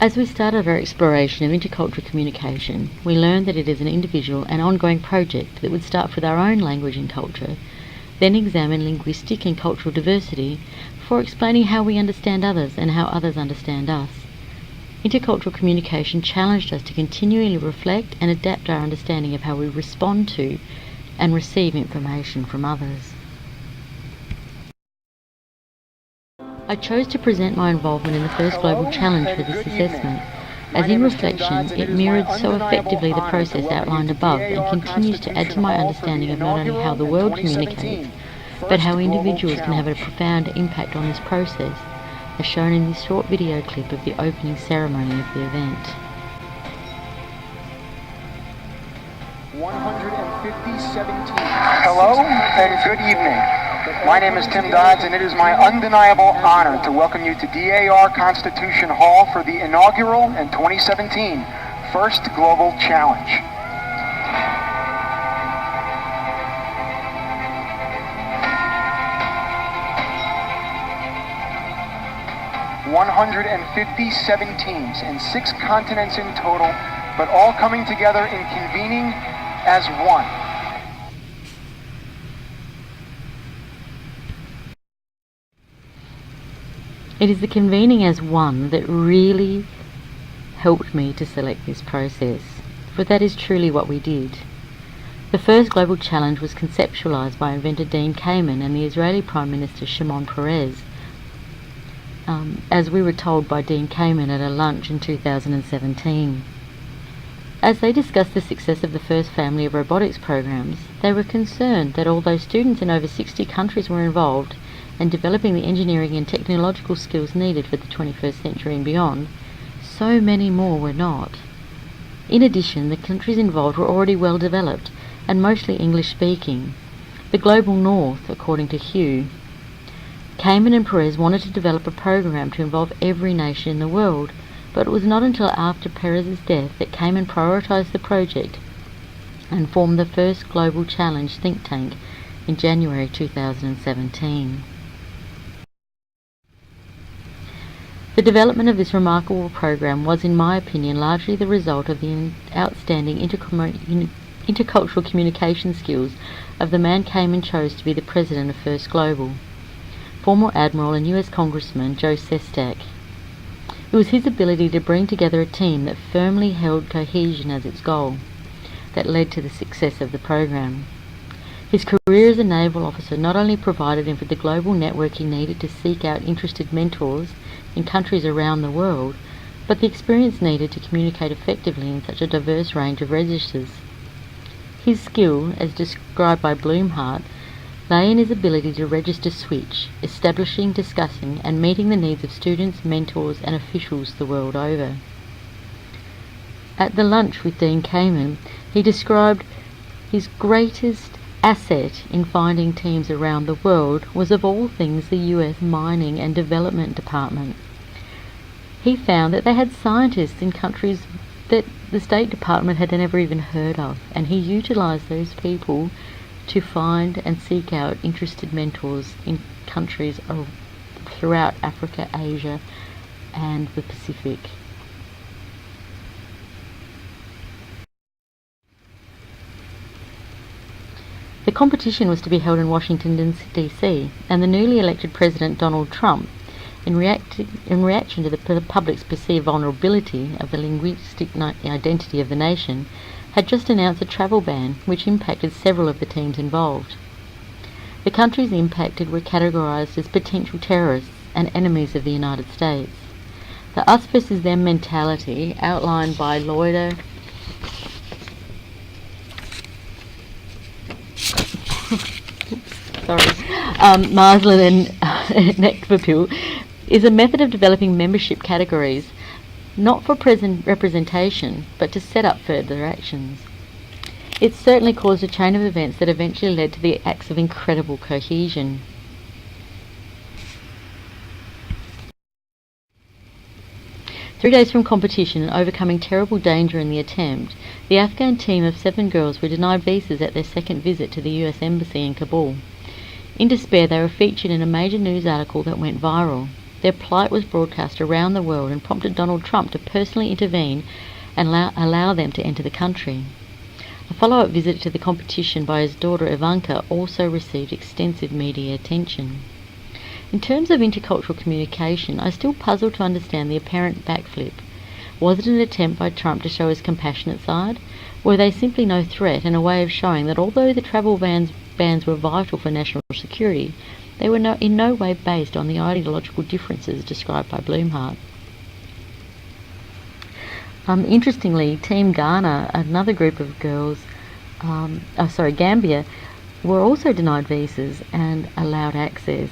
As we started our exploration of intercultural communication, we learned that it is an individual and ongoing project that would start with our own language and culture, then examine linguistic and cultural diversity before explaining how we understand others and how others understand us. Intercultural communication challenged us to continually reflect and adapt our understanding of how we respond to and receive information from others. I chose to present my involvement in the first global challenge for this assessment, as in reflection it mirrored so effectively the process outlined above and continues to add to my understanding of not only how the world communicates, but how individuals can have a profound impact on this process, as shown in this short video clip of the opening ceremony of the event. 150-17. Hello and good evening. My name is Tim Dodds, and it is my undeniable honor to welcome you to DAR Constitution Hall for the inaugural and 2017 First Global Challenge. "157 teams in 6 continents in total, but all coming together in convening as one." It is the convening as one that really helped me to select this process, for that is truly what we did. The first global challenge was conceptualized by inventor Dean Kamen and the Israeli Prime Minister Shimon Peres, as we were told by Dean Kamen at a lunch in 2017. As they discussed the success of the first family of robotics programs, they were concerned that although students in over 60 countries were involved and developing the engineering and technological skills needed for the 21st century and beyond, so many more were not. In addition, the countries involved were already well developed and mostly English-speaking. The global north, according to Hugh. Kamen and Perez wanted to develop a program to involve every nation in the world, but it was not until after Perez's death that Kamen prioritized the project and formed the first Global Challenge think tank in January 2017. The development of this remarkable program was, in my opinion, largely the result of the outstanding intercultural communication skills of the man Kamen chose to be the president of First Global, former Admiral and US Congressman Joe Sestak. It was his ability to bring together a team that firmly held cohesion as its goal that led to the success of the program. His career as a naval officer not only provided him with the global network he needed to seek out interested mentors in countries around the world, but the experience needed to communicate effectively in such a diverse range of registers. His skill, as described by Blumhardt, lay in his ability to register switch, establishing, discussing, and meeting the needs of students, mentors, and officials the world over. At the lunch with Dean Kamen, he described his greatest asset in finding teams around the world was of all things the US Mining and Development Department. He found that they had scientists in countries that the State Department had never even heard of, and he utilized those people to find and seek out interested mentors in countries throughout Africa, Asia, and the Pacific. The competition was to be held in Washington, D.C., and the newly elected President Donald Trump, in reaction to the public's perceived vulnerability of the linguistic identity of the nation, had just announced a travel ban which impacted several of the teams involved. The countries impacted were categorized as potential terrorists and enemies of the United States. The us versus them mentality, outlined by Lloyder Marsland and Neckverpil, is a method of developing membership categories, not for present representation, but to set up further actions. It certainly caused a chain of events that eventually led to the acts of incredible cohesion. Three days from competition and overcoming terrible danger in the attempt, the Afghan team of 7 girls were denied visas at their second visit to the US Embassy in Kabul. In despair, they were featured in a major news article that went viral. Their plight was broadcast around the world and prompted Donald Trump to personally intervene and allow them to enter the country. A follow-up visit to the competition by his daughter Ivanka also received extensive media attention. In terms of intercultural communication, I still puzzle to understand the apparent backflip. Was it an attempt by Trump to show his compassionate side? Were they simply no threat and a way of showing that although the travel bans were vital for national security, they were in no way based on the ideological differences described by Blumhardt? Interestingly, Team Ghana, another group of girls, Gambia, were also denied visas and allowed access,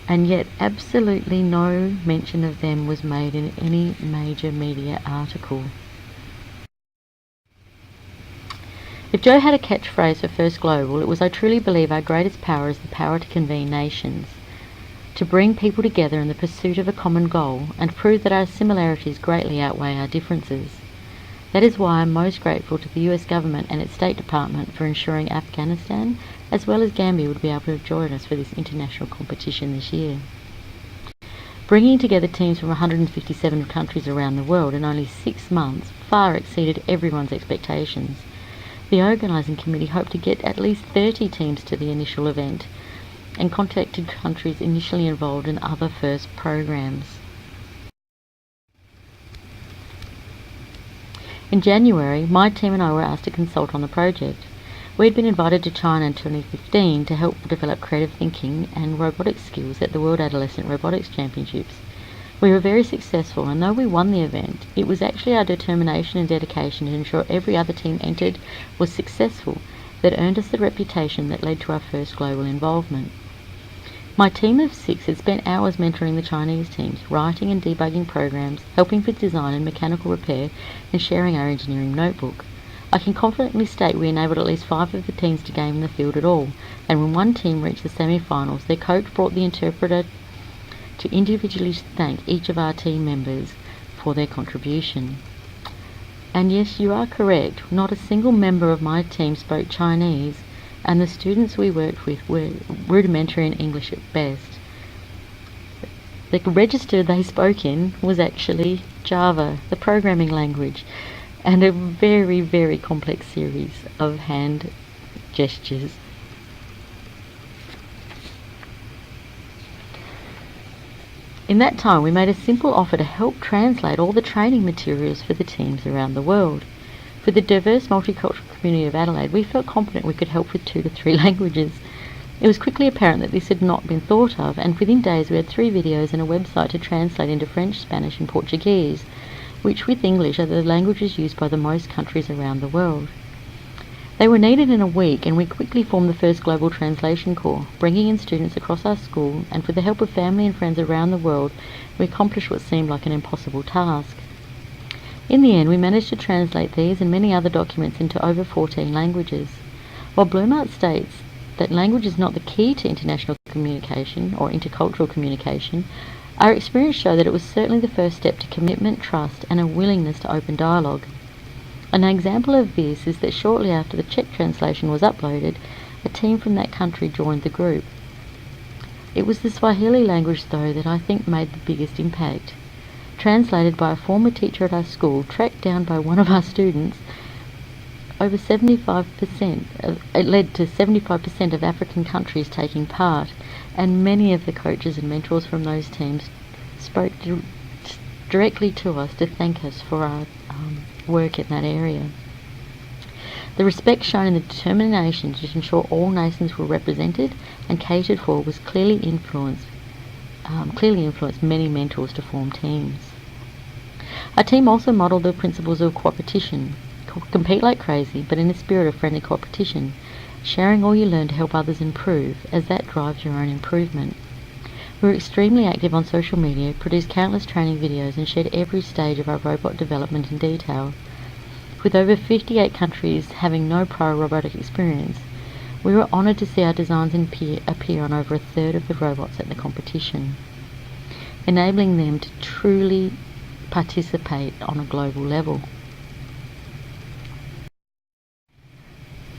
and yet absolutely no mention of them was made in any major media article. If Joe had a catchphrase for First Global, it was, "I truly believe our greatest power is the power to convene nations, to bring people together in the pursuit of a common goal and prove that our similarities greatly outweigh our differences. That is why I'm most grateful to the US government and its State Department for ensuring Afghanistan as well as Gambia would be able to join us for this international competition this year." Bringing together teams from 157 countries around the world in only 6 months far exceeded everyone's expectations. The organising committee hoped to get at least 30 teams to the initial event and contacted countries initially involved in other first programs. In January, my team and I were asked to consult on the project. We had been invited to China in 2015 to help develop creative thinking and robotics skills at the World Adolescent Robotics Championships. We were very successful, and though we won the event, it was actually our determination and dedication to ensure every other team entered was successful that earned us the reputation that led to our first global involvement. My team of 6 had spent hours mentoring the Chinese teams, writing and debugging programs, helping with design and mechanical repair, and sharing our engineering notebook. I can confidently state we enabled at least 5 of the teams to game in the field at all, and when one team reached the semi-finals, their coach brought the interpreter to individually thank each of our team members for their contribution. And yes, you are correct, not a single member of my team spoke Chinese, and the students we worked with were rudimentary in English at best. The register they spoke in was actually Java, the programming language, and a very, very complex series of hand gestures. In that time, we made a simple offer to help translate all the training materials for the teams around the world. For the diverse multicultural community of Adelaide, we felt confident we could help with 2 to 3 languages. It was quickly apparent that this had not been thought of, and within days we had 3 videos and a website to translate into French, Spanish and Portuguese, which with English are the languages used by the most countries around the world. They were needed in a week, and we quickly formed the first global translation corps, bringing in students across our school, and with the help of family and friends around the world, we accomplished what seemed like an impossible task. In the end, we managed to translate these and many other documents into over 14 languages. While Blumhardt states that language is not the key to international communication or intercultural communication, our experience showed that it was certainly the first step to commitment, trust, and a willingness to open dialogue. An example of this is that shortly after the Czech translation was uploaded, a team from that country joined the group. It was the Swahili language, though, that I think made the biggest impact. Translated by a former teacher at our school, tracked down by one of our students, it led to 75% of African countries taking part, and many of the coaches and mentors from those teams spoke directly to us to thank us for our work in that area. The respect shown and the determination to ensure all nations were represented and catered for was clearly influenced many mentors to form teams. Our team also modelled the principles of cooperation. Compete like crazy, but in a spirit of friendly competition, sharing all you learn to help others improve, as that drives your own improvement. We were extremely active on social media, produced countless training videos and shared every stage of our robot development in detail. With over 58 countries having no prior robotic experience, we were honoured to see our designs appear on over 1/3 of the robots at the competition, enabling them to truly participate on a global level.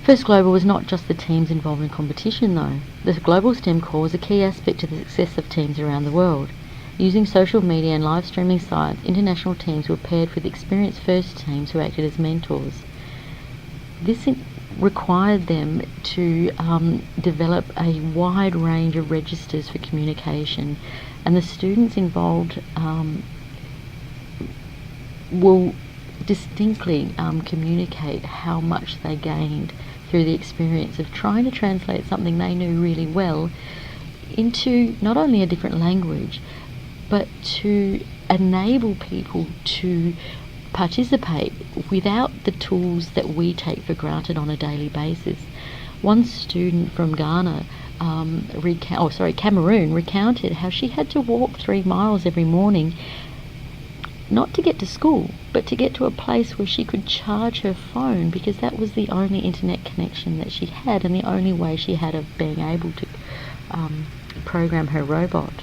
First Global was not just the teams involved in competition though. The Global STEM Core was a key aspect to the success of teams around the world. Using social media and live streaming sites, international teams were paired with experienced first teams who acted as mentors. This required them to develop a wide range of registers for communication, and the students involved will distinctly communicate how much they gained through the experience of trying to translate something they knew really well into not only a different language, but to enable people to participate without the tools that we take for granted on a daily basis. One student from Cameroon, recounted how she had to walk 3 miles every morning, not to get to school, but to get to a place where she could charge her phone, because that was the only internet connection that she had and the only way she had of being able to program her robot.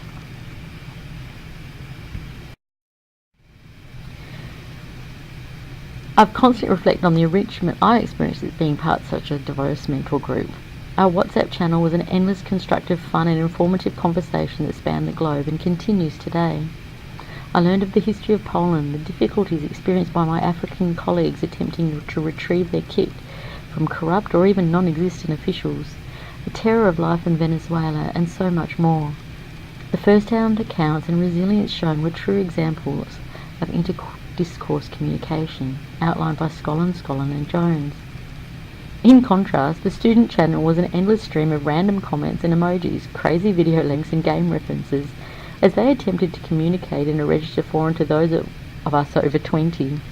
I've constantly reflected on the enrichment I experienced as being part of such a diverse mentor group. Our WhatsApp channel was an endless, constructive, fun and informative conversation that spanned the globe and continues today. I learned of the history of Poland, the difficulties experienced by my African colleagues attempting to retrieve their kit from corrupt or even non-existent officials, the terror of life in Venezuela, and so much more. The first-hand accounts and resilience shown were true examples of interdiscourse communication, outlined by Scollin and Jones. In contrast, the student channel was an endless stream of random comments and emojis, crazy video links and game references, as they attempted to communicate in a register foreign to those of us over 20.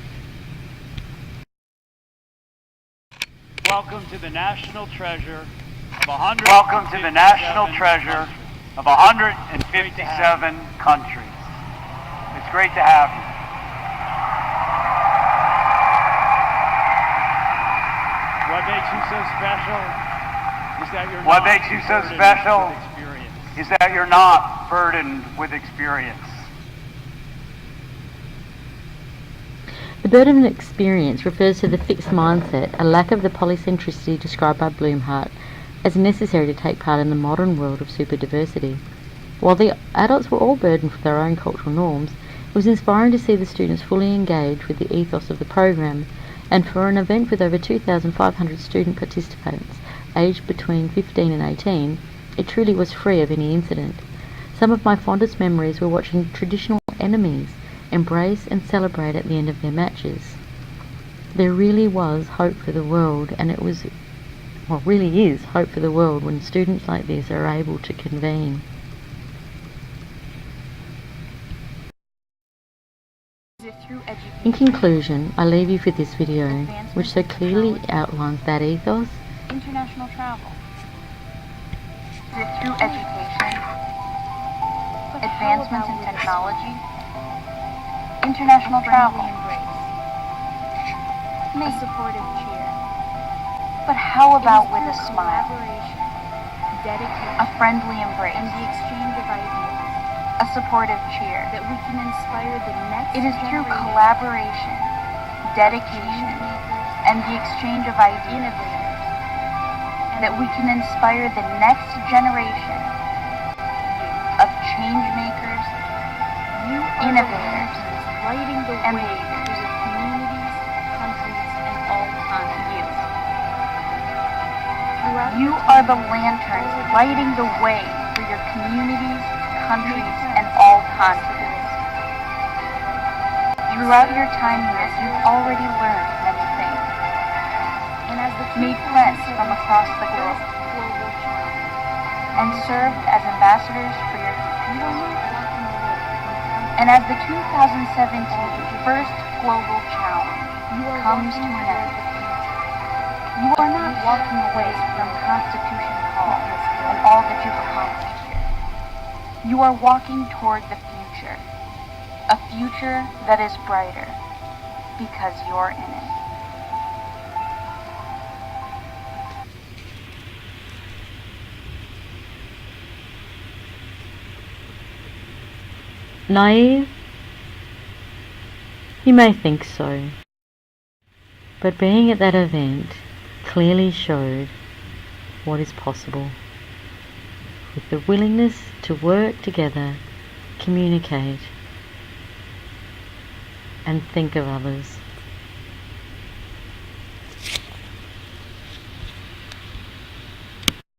Welcome to the national treasure of 157 countries. It's great to have you. What makes you so special is that you're not burdened with experience. The burden of experience refers to the fixed mindset, a lack of the polycentricity described by Blumhardt as necessary to take part in the modern world of superdiversity. While the adults were all burdened with their own cultural norms, it was inspiring to see the students fully engaged with the ethos of the program, and for an event with over 2,500 student participants aged between 15 and 18, it truly was free of any incident. Some of my fondest memories were watching traditional enemies embrace and celebrate at the end of their matches. There really was hope for the world, and it was, really is hope for the world when students like this are able to convene. In conclusion, I leave you with this video, which so clearly outlines that ethos. International travel. Is it through education? Advancements in technology? International travel. A supportive cheer. But how about with a smile? A friendly embrace. And the exchange of ideas. A supportive cheer. That we can inspire the next. It is through collaboration, dedication, and the exchange of ideas that we can inspire the next generation of change makers, innovators, and leaders. Communities, countries, and all continents. You are the lanterns lighting the way for your communities, countries, and all continents. Throughout your time here, you've already learned many things, made friends from across the globe, and served as ambassadors for your country. And as the 2017 First Global Challenge comes to an end, you are not walking away from Constitution Hall and all that you've accomplished here. You are walking toward the future, a future that is brighter because you're in it. Naive? You may think so, but being at that event clearly showed what is possible with the willingness to work together, communicate, and think of others.